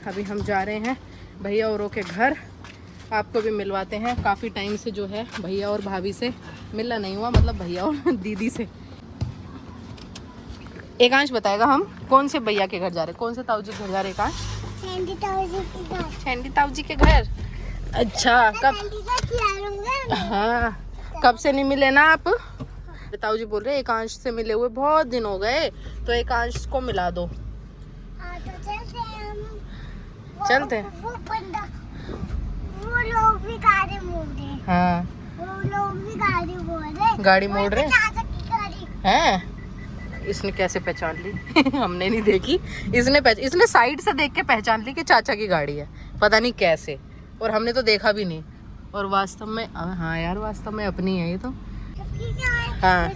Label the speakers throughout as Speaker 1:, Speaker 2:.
Speaker 1: अभी हम जा रहे हैं भैया औरों के घर। आपको भी मिलवाते हैं। काफ़ी टाइम से जो है भैया और भाभी से मिलना नहीं हुआ, मतलब भैया और दीदी से। एकांश बताएगा हम कौन से भैया के घर जा रहे हैं, कौन से ताऊ जी के घर जा रहे हैं एकांश? छेंडी ताऊ जी के घर। अच्छा, कब? हाँ, कब से नहीं मिले ना आप? ताऊ जी बोल रहे एकांश से मिले हुए बहुत दिन हो गए, तो एकांश को मिला दो। चलते
Speaker 2: वो लोग भी गाड़ी मोड़ रहे हैं।
Speaker 1: हाँ,
Speaker 2: वो लोग भी गाड़ी मोड़ रहे।
Speaker 1: गाड़ी मोड़ रहे
Speaker 2: हैं।
Speaker 1: इसने कैसे पहचान ली? हमने नहीं देखी, इसने साइड से देख के पहचान ली कि चाचा की गाड़ी है, पता नहीं कैसे, और हमने तो देखा भी नहीं। और वास्तव में हाँ यार, वास्तव में अपनी है ये तो। हाँ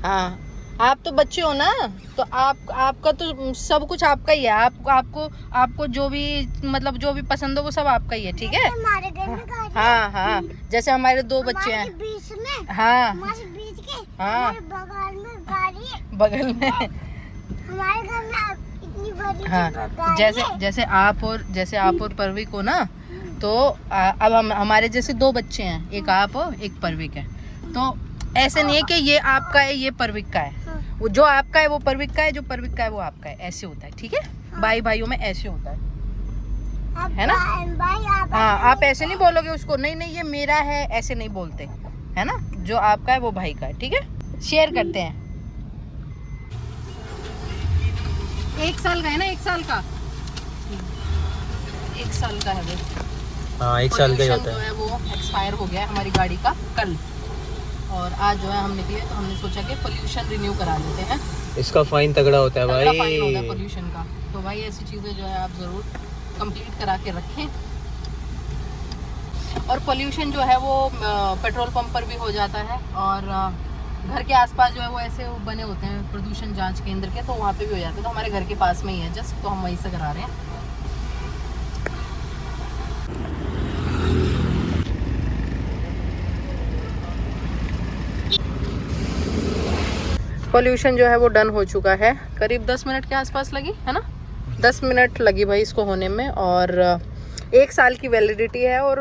Speaker 1: हाँ, आप तो बच्चे हो ना, तो आपका तो सब कुछ आपका ही है। आपको जो भी मतलब जो भी पसंद हो वो सब आपका ही है, ठीक है?
Speaker 2: हमारे घर में गाड़ी
Speaker 1: हाँ हाँ, जैसे हमारे दो बच्चे हैं
Speaker 2: बीच में।
Speaker 1: हाँ
Speaker 2: बीच के
Speaker 1: हाँ,
Speaker 2: बगल में गाड़ी है।
Speaker 1: बगल में
Speaker 2: हमारे घर में इतनी बड़ी
Speaker 1: हाँ, जैसे आप और परविक हो ना, तो अब हमारे जैसे दो बच्चे हैं, एक आप हो एक परविक है। तो ऐसे नहीं है कि ये आपका है ये परविक का है, वो जो आपका है वो परविक का है, जो परविक का है वो आपका है, ऐसे होता है, ठीक है? भाई भाइयों में ऐसे होता है ना? हाँ, आप ऐसे नहीं बोलोगे उसको, नहीं ये मेरा है, ऐसे नहीं बोलते, है ना? जो आपका है वो भाई का है, ठीक है? शेयर करते हैं। 1 साल का है ना, 1 साल का, 1 साल का है वो।
Speaker 3: हाँ, 1 साल का ही होता है।
Speaker 1: वो एक्सपायर हो गया हमारी गाड़ी का कल, और आज जो है हम निकले तो हमने सोचा कि पोल्यूशन रिन्यू करा लेते हैं।
Speaker 3: इसका फाइन तगड़ा होता है भाई,
Speaker 1: फाइन होता है पोल्यूशन का। तो भाई ऐसी चीज़ें जो है आप ज़रूर कंप्लीट करा के रखें। और पोल्यूशन जो है वो पेट्रोल पंप पर भी हो जाता है, और घर के आसपास जो है वो ऐसे बने होते हैं प्रदूषण जांच केंद्र के, तो वहाँ पे भी हो जाता है। तो हमारे घर के पास में ही है जस्ट, तो हम वहीं से करा रहे हैं। पोल्यूशन जो है वो डन हो चुका है, करीब 10 मिनट के आसपास लगी है ना, 10 मिनट लगी भाई इसको होने में। और 1 साल की वैलिडिटी है, और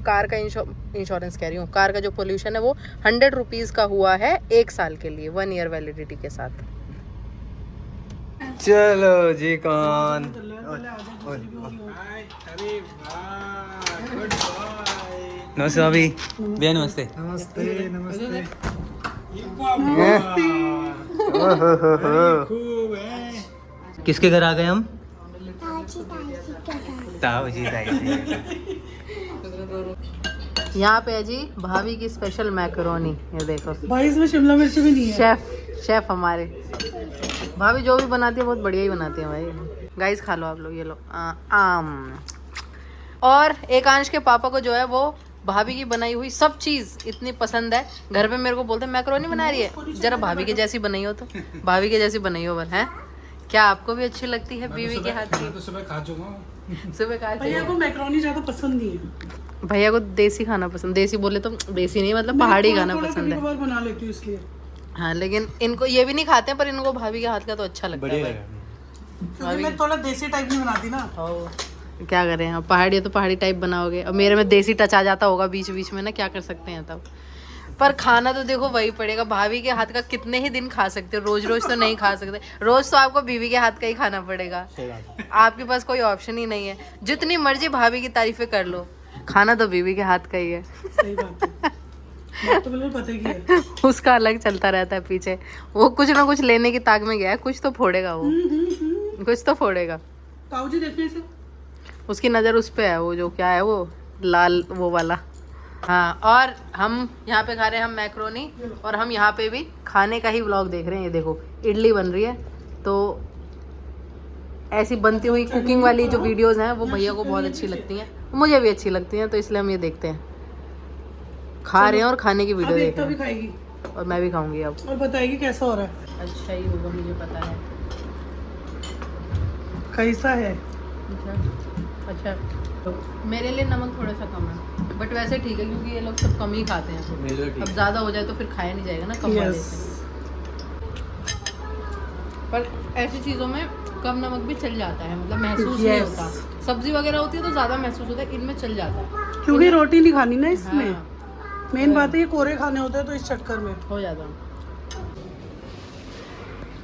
Speaker 1: कार का इंश्योरेंस कह रही हूँ, कार का जो पोल्यूशन है वो 100 रुपीज़ का हुआ है 1 साल के लिए, 1 ईयर वैलिडिटी के साथ।
Speaker 3: चलो जी कौन नमस्ते भाभी, भैया नमस्ते। किसके घर आ गए हम? ताऊ जी।
Speaker 1: यहाँ पे है जी भाभी की स्पेशल मैकरोनी, ये देखो
Speaker 4: भाई, इसमें शिमला मिर्च भी नहीं है।
Speaker 1: शेफ हमारे भाभी जो भी बनाती है बहुत बढ़िया ही बनाती है भाई। गाइस खा लो आप लोग, ये लो आम। और एकांश के पापा को जो है वो भाभी की बनाई हुई सब चीज़ इतनी पसंद है, घर पे मेरे को बोलते हैं मैकरोनी बना रही है, जरा भाभी के जैसी बनाई हो, तो भाभी के जैसी बनाई हो बल है। क्या आपको भी अच्छी लगती है बीवी के हाथ की?
Speaker 4: तो सुबह खा चुका हूँ।
Speaker 1: सुबह खा
Speaker 4: भैया को मैक्रोनी ज्यादा पसंद नहीं है।
Speaker 1: भैया को देसी खाना पसंद, देसी बोले तो देसी नहीं मतलब पहाड़ी खाना पसंद है।
Speaker 4: बना लेती हूँ इसलिए।
Speaker 1: हाँ, लेकिन इनको ये भी नहीं खाते, पर इनको भाभी के हाथ का तो अच्छा लगता है भाई।
Speaker 4: क्योंकि मैं थोड़ा देसी टाइप नहीं बनाती ना।
Speaker 1: क्या करें, हाँ पहाड़ी है तो पहाड़ी टाइप बनाओगे, और मेरे में देसी टच आ जाता होगा बीच बीच में ना, क्या कर सकते हैं तब। पर खाना तो देखो वही पड़ेगा, भाभी के हाथ का कितने ही दिन खा सकते हो, रोज रोज तो नहीं खा सकते, रोज तो आपको बीवी के हाथ का ही खाना पड़ेगा, आपके पास कोई ऑप्शन ही नहीं है। जितनी मर्जी भाभी की तारीफें कर लो, खाना तो बीवी के हाथ का ही है।
Speaker 4: सही बात है, तो बिल्कुल पता ही है।
Speaker 1: उसका अलग चलता रहता है पीछे, वो कुछ ना कुछ लेने की ताक में गया है, कुछ तो फोड़ेगा वो, कुछ तो फोड़ेगा।
Speaker 4: ताऊ जी देखने से
Speaker 1: उसकी नज़र उस पे है, वो जो क्या है वो लाल वो वाला। हाँ, और हम यहाँ पे खा रहे हैं हम मैक्रोनी, और हम यहाँ पे भी खाने का ही व्लॉग देख रहे हैं। ये देखो इडली बन रही है, तो ऐसी बनती हुई कुकिंग वाली जो वीडियोस हैं वो भैया को बहुत अच्छी लगती हैं, मुझे भी अच्छी लगती हैं, तो इसलिए हम ये देखते हैं, खा रहे हैं और खाने की वीडियो देख रहे हैं। और मैं भी खाऊंगी अब,
Speaker 4: और बताएगी कैसा हो रहा है।
Speaker 1: अच्छा ही होगा, मुझे पता है
Speaker 4: कैसा है।
Speaker 1: अच्छा, तो मेरे लिए नमक थोड़ा सा कम है, बट वैसे ठीक है क्योंकि ये लोग सब कम ही खाते हैं। अब ज़्यादा हो जाए तो फिर खाया नहीं जाएगा ना, कम वाले से। पर ऐसी चीज़ों में कम नमक भी चल जाता है, मतलब महसूस नहीं
Speaker 4: Yes.
Speaker 1: होता। सब्जी वगैरह होती है तो ज्यादा महसूस होता है, इनमें चल जाता है।
Speaker 4: क्योंकि रोटी नहीं खानी ना इसमें।
Speaker 1: हाँ,
Speaker 4: मेन बात है ये कोरे खाने होते हैं तो इस चक्कर में।
Speaker 1: हो जाता।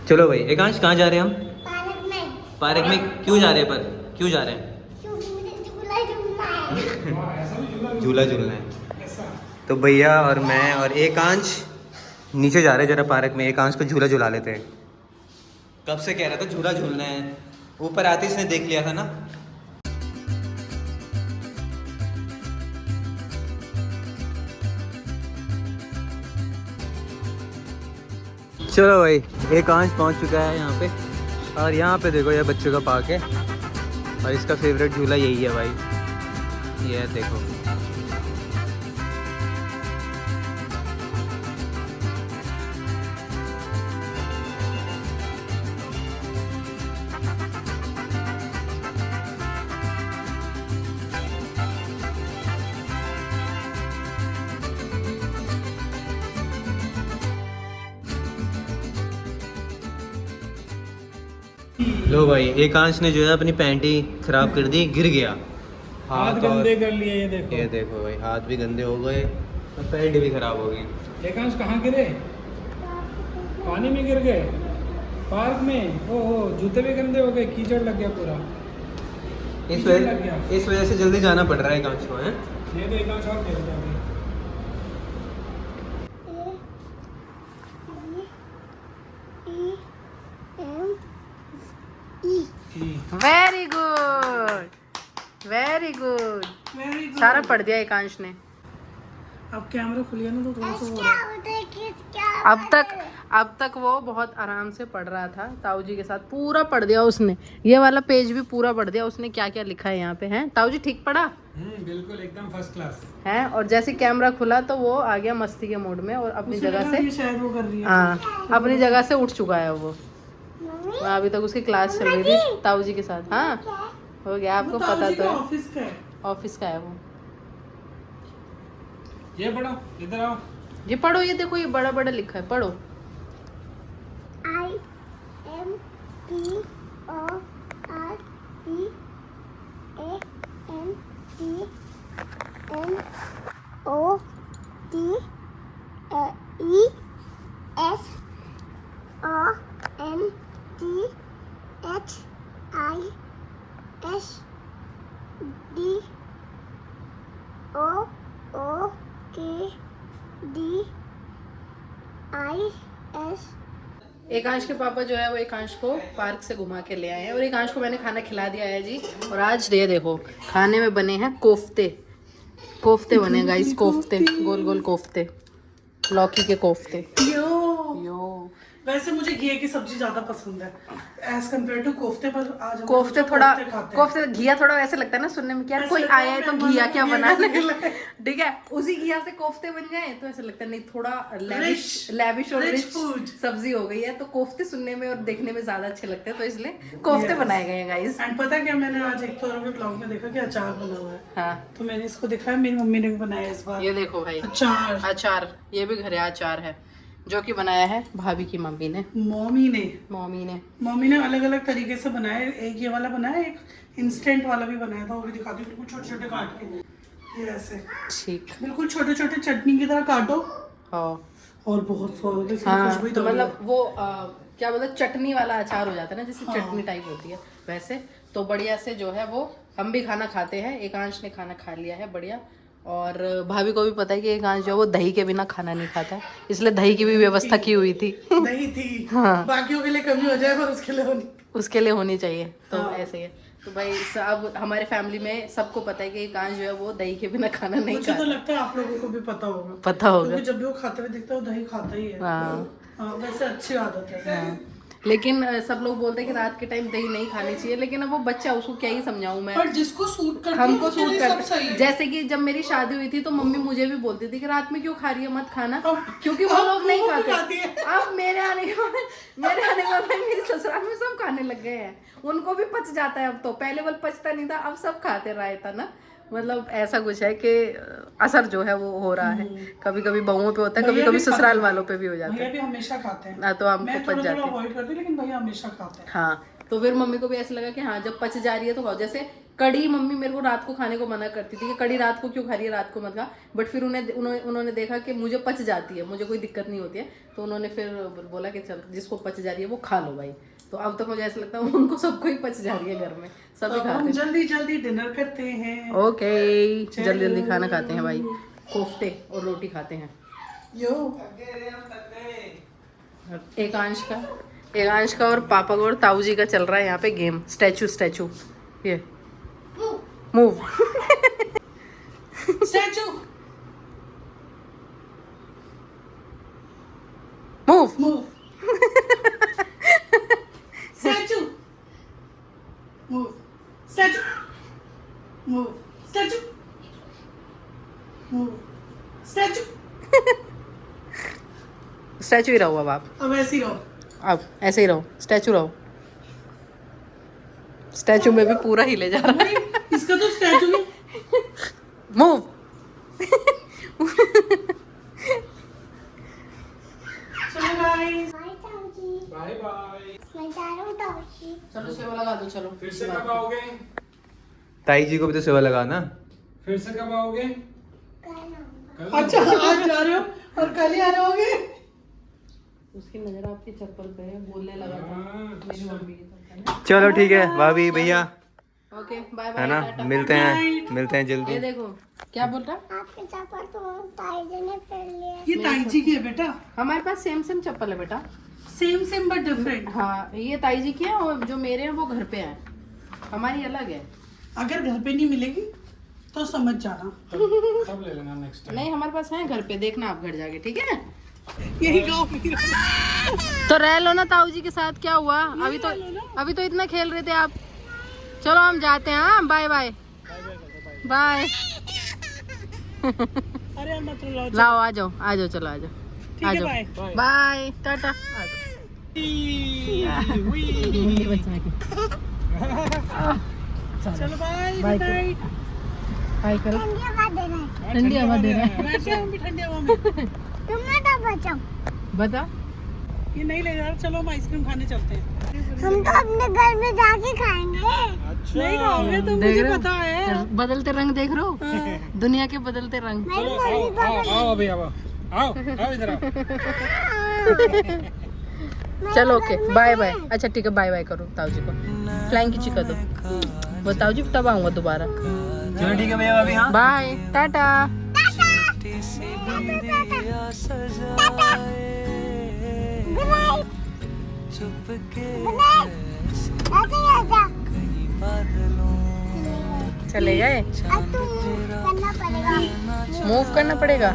Speaker 3: चलो भाई एकांश कहाँ जा रहे हैं हम?
Speaker 2: पार्क में
Speaker 3: पार्क में क्यों जा रहे हैं? पर क्यों जा रहे हैं?
Speaker 2: क्योंकि मुझे झूला झूलना है।
Speaker 3: झूला झूलना है। तो भैया और मैं और एकांश नीचे जा रहे हैं जरा पार्क में, एकांश को झूला झुला लेते हैं। कब से कह रहा था झूला झूलना है, ऊपर आते इसने देख लिया था ना। चलो भाई एकांश पहुंच चुका है यहाँ पे, और यहाँ पे देखो ये बच्चों का पार्क है और इसका फेवरेट झूला यही है भाई, ये देखो। लो भाई एकांश ने जो है अपनी पैंट ही खराब कर दी, गिर गया।
Speaker 4: हाथ
Speaker 3: और
Speaker 4: गंदे कर लिए ये देखो।
Speaker 3: ये देखो भाई हाथ भी गंदे हो गए और पैंट भी खराब हो गई।
Speaker 4: एकांश कहाँ गिरे? पानी में गिर गए, पार्क में। ओहो जूते भी गंदे हो गए, कीचड़ लग गया पूरा।
Speaker 3: इस वजह से जल्दी जाना पड़ रहा है एकांश को, है?
Speaker 4: ये तो एकांश और गिर गया।
Speaker 1: Very good, very good.
Speaker 4: Very good.
Speaker 1: सारा पढ़ दिया एकांश ने।
Speaker 4: अब कैमरा खुलिया ना तो थोड़ा सा हो
Speaker 2: क्या
Speaker 4: रहा है।
Speaker 2: होता है कि क्या
Speaker 1: अब तक वो बहुत आराम से पढ़ रहा था ताऊ जी के साथ, पूरा पढ़ दिया उसने। ये वाला पेज भी पूरा पढ़ दिया उसने, क्या क्या लिखा है यहाँ पे। हैं ताऊ जी ठीक पढ़ा
Speaker 4: बिल्कुल एकदम फर्स्ट क्लास
Speaker 1: है। और जैसे कैमरा खुला तो वो आ गया मस्ती के मूड में और अपनी जगह से,
Speaker 4: शायद वो कर रही है।
Speaker 1: हाँ अपनी जगह से उठ चुका है वो। अभी तक उसकी क्लास चल रही थी ताऊ जी के साथ। हाँ हो गया, आपको पता तो है।
Speaker 4: ऑफिस का है।
Speaker 1: ऑफिस का है वो।
Speaker 4: ये पढ़ो, इधर आओ।
Speaker 1: ये पढ़ो, ये देखो ये बड़ा बड़ा लिखा है, पढ़ो।
Speaker 2: I M P O R E A N T N O T E S O N T H I S D O O K D I S।
Speaker 1: एकांश के पापा जो है वो एकांश को पार्क से घुमा के ले आए हैं और एकांश को मैंने खाना खिला दिया है जी। और आज ये देखो खाने में बने हैं कोफ्ते। कोफ्ते बने गाइस, कोफ्ते, गोल गोल कोफ्ते, लौकी के कोफ्ते। यो
Speaker 4: वैसे मुझे घिया की सब्जी ज्यादा पसंद है एज कम्पेयर टू कोफ्ते, पर आज हम
Speaker 1: कोफ्ते
Speaker 4: सोचा
Speaker 1: थोड़ा
Speaker 4: कोफ्ते खाते हैं।
Speaker 1: कोफ्ते घिया थोड़ा ऐसे लगता है ना सुनने में कि यार कोई
Speaker 4: ऐसे
Speaker 1: आया है तो घिया क्या बना
Speaker 4: घिया
Speaker 1: ले। ठीक है, उसी घिया से कोफ्ते बन जाए तो ऐसा लगता है नहीं थोड़ा लेविश और
Speaker 4: rich
Speaker 1: रिच
Speaker 4: food।
Speaker 1: सब्जी हो गई है। तो कोफ्ते सुनने में और देखने में ज्यादा अच्छे लगते हैं, तो इसलिए कोफ्ते बनाए गए हैं गाइस।
Speaker 4: एंड पता है क्या, मैंने आज एक तो ब्लॉग में देखा कि अचार बना हुआ है,
Speaker 1: हाँ
Speaker 4: तो मैंने इसको दिखाया, मेरी मम्मी ने भी बनाया इस बार
Speaker 1: ये देखो भाई
Speaker 4: अचार।
Speaker 1: अचार, ये भी घरे अचार है जो कि बनाया है भाभी की मम्मी ने।
Speaker 4: मम्मी ने अलग अलग तरीके से बनाया। एक ये वाला बनाया, एक इंस्टेंट वाला भी बनाया था, वो भी दिखाती हूँ। बिल्कुल छोटे छोटे काट के, ये ऐसे
Speaker 1: ठीक,
Speaker 4: बिल्कुल छोटे छोटे चटनी की तरह काटो
Speaker 1: हाँ
Speaker 4: और बहुत स्वाद है।
Speaker 1: हाँ।
Speaker 4: खुशबू ही
Speaker 1: तो
Speaker 4: तो
Speaker 1: मतलब वो क्या बोलते हैं, चटनी वाला अचार हो जाता है ना, जैसे चटनी टाइप होती है वैसे। तो बढ़िया से जो है वो हम भी खाना खाते हैं, एकांश ने खाना खा लिया है बढ़िया। और भाभी को भी पता है कि एकांश जो है वो दही के बिना खाना नहीं खाता है, इसलिए दही की भी व्यवस्था की हुई थी।
Speaker 4: दही थी,
Speaker 1: हाँ।
Speaker 4: बाकियों के लिए कमी हो जाए पर उसके लिए
Speaker 1: होनी चाहिए। तो
Speaker 4: हाँ।
Speaker 1: ऐसे ही है। तो भाई अब हमारे फैमिली में सबको पता है कि एकांश जो है वो दही के बिना खाना नहीं
Speaker 4: मुझे तो
Speaker 1: खाता।
Speaker 4: लगता है आप लोगों को भी पता होगा,
Speaker 1: पता होगा,
Speaker 4: क्योंकि जब भी वो खाते हुए दिखता है वो दही खाता ही है।
Speaker 1: हाँ।
Speaker 4: वैसे अच्छी आदत है।
Speaker 1: हाँ। लेकिन सब लोग बोलते हैं कि रात के टाइम दही नहीं खानी चाहिए, लेकिन अब वो बच्चा, उसको क्या ही समझाऊं मैं।
Speaker 4: पर जिसको सूट करती है
Speaker 1: हमको
Speaker 4: उसके
Speaker 1: सूट
Speaker 4: लिए सब सही
Speaker 1: कर,
Speaker 4: है।
Speaker 1: जैसे कि जब मेरी शादी हुई थी तो मम्मी मुझे भी बोलती थी कि रात में क्यों खा रही है, मत खाना, क्योंकि वो लोग नहीं खाते। अब मेरे आने के बाद मेरी ससुराल में सब खाने लग गए हैं, उनको भी पच जाता है अब तो। पहले वाल पचता नहीं था, अब सब खाते रहा था ना। मतलब ऐसा कुछ है कि असर जो है वो हो रहा है। कभी कभी बहुओं पे होता है, कभी कभी ससुराल वालों पे भी हो जाता है।
Speaker 4: भैया भी हमेशा खाते हैं।
Speaker 1: हाँ, तो हमको
Speaker 4: मैं
Speaker 1: पच
Speaker 4: थोड़ा
Speaker 1: जाती
Speaker 4: थोड़ा
Speaker 1: है।
Speaker 4: अवॉइड करती हूँ, लेकिन भैया हमेशा खाते हैं।
Speaker 1: हाँ, तो फिर मम्मी को भी ऐसा लगा कि हाँ जब पच जा रही है तो खाओ। जैसे कड़ी मम्मी मेरे को रात को खाने को मना करती थी कि कड़ी रात को क्यों खा रही है, रात को मत खा। बट फिर उन्होंने देखा कि मुझे पच जाती है, मुझे कोई दिक्कत नहीं होती है, तो उन्होंने फिर बोला कि चल जिसको पच जा रही है वो खा लो भाई। तो अब तक मुझे ऐसा लगता है उनको सबको ही पच जा रही है घर में, सभी खाते
Speaker 4: हम
Speaker 1: हैं।
Speaker 4: जल्दी जल्दी डिनर करते हैं।
Speaker 1: ओके जल्दी जल्दी खाना खाते हैं भाई, कोफ्ते और रोटी खाते हैं।
Speaker 4: यो
Speaker 1: एकांश का और पापा का और ताऊ जी का चल रहा है यहाँ पे गेम, स्टैचू ये move
Speaker 4: statue
Speaker 1: move
Speaker 4: move statue move statue move statue move statue.
Speaker 1: Statue ही रहो अब आप,
Speaker 4: अब ऐसे ही रहो।
Speaker 1: अब ऐसे ही रहो, स्टैचू रहो। स्टैचू में भी पूरा हिले जा रहा है।
Speaker 4: इसका तो स्टैचू में
Speaker 1: मूव
Speaker 4: चलो गाइस
Speaker 2: बाय बाय। मैं जा रहा हूँ ताऊजी।
Speaker 1: चलो सेवा लगा दो, चलो
Speaker 2: फिर से कब आओगे?
Speaker 3: ताई जी को भी तो सेवा लगा ना।
Speaker 2: फिर से कब आओगे?
Speaker 4: अच्छा आज जा रहे हो और कल ही आ रहे होगे।
Speaker 1: उसकी नजर आपकी चप्पल पे है, बोलने लगा था मेरी मम्मी की तरफ।
Speaker 3: चलो ठीक है भाभी भैया,
Speaker 1: ओके बाय बाय,
Speaker 3: है ना, मिलते हैं
Speaker 1: ये
Speaker 3: जल्दी।
Speaker 1: देखो क्या बोल रहा,
Speaker 2: आपके चप्पल तो ताईजी ने पहन लिया।
Speaker 4: ये ताई जी की है बेटा,
Speaker 1: हमारे पास सेम चप्पल है बेटा।
Speaker 4: Same but different.
Speaker 1: हाँ ये ताई जी की है और जो मेरे हैं वो घर पे हैं, हमारी अलग है।
Speaker 4: अगर घर पे नहीं मिलेगी तो समझ जाना।
Speaker 2: तब ले लेना नेक्स्ट टाइम।
Speaker 1: नहीं हमारे पास है घर पे, देखना आप घर जाके, ठीक है।
Speaker 4: यही गाँव
Speaker 1: तो रह लो ना ताऊ जी के साथ, क्या हुआ, अभी तो इतना खेल रहे थे आप। चलो हम जाते हैं, हाँ बाय बाय बाय।
Speaker 4: अरे मत रुलाओ।
Speaker 1: लाओ आ जाओ चलो आ जाओ
Speaker 4: ठीक है बाय।
Speaker 1: बाय टाटा। आ जाओ हिंदी बच्चा की।
Speaker 4: चलो बाय
Speaker 1: बाय
Speaker 4: गुड नाइट।
Speaker 1: हाय करो,
Speaker 2: ठंडी हवा दे रहा है।
Speaker 4: बैठ जाओ हम भी ठंडी हवा में।
Speaker 2: तुम्हें तो बचाओ।
Speaker 1: बता।
Speaker 4: ये नहीं ले जा रहा, चलो हम आइसक्रीम खाने चलते हैं।
Speaker 2: हम तो अपने घर में जाके खाएंगे।
Speaker 4: नहीं खाओगे तो
Speaker 1: देख
Speaker 4: मुझे
Speaker 1: रहे हो?
Speaker 4: पता है।
Speaker 1: बदलते रंग देख रहे हो, दुनिया के बदलते रंग।
Speaker 2: मेरी मम्मी पापा
Speaker 5: आओ अभी आओ इधर आओ।
Speaker 1: चलो ओके बाय बाय। अच्छा ठीक है बाय बाय करो ताऊ जी को, फ्लाइंग किची कर दो। वो ताऊ जी तब आऊंगा दोबारा।
Speaker 3: चलो ठीक है भैया भाभी, हाँ
Speaker 1: बाय टाटा। चले गए,
Speaker 2: अब तुम करना पड़ेगा।
Speaker 1: मूव करना पड़ेगा।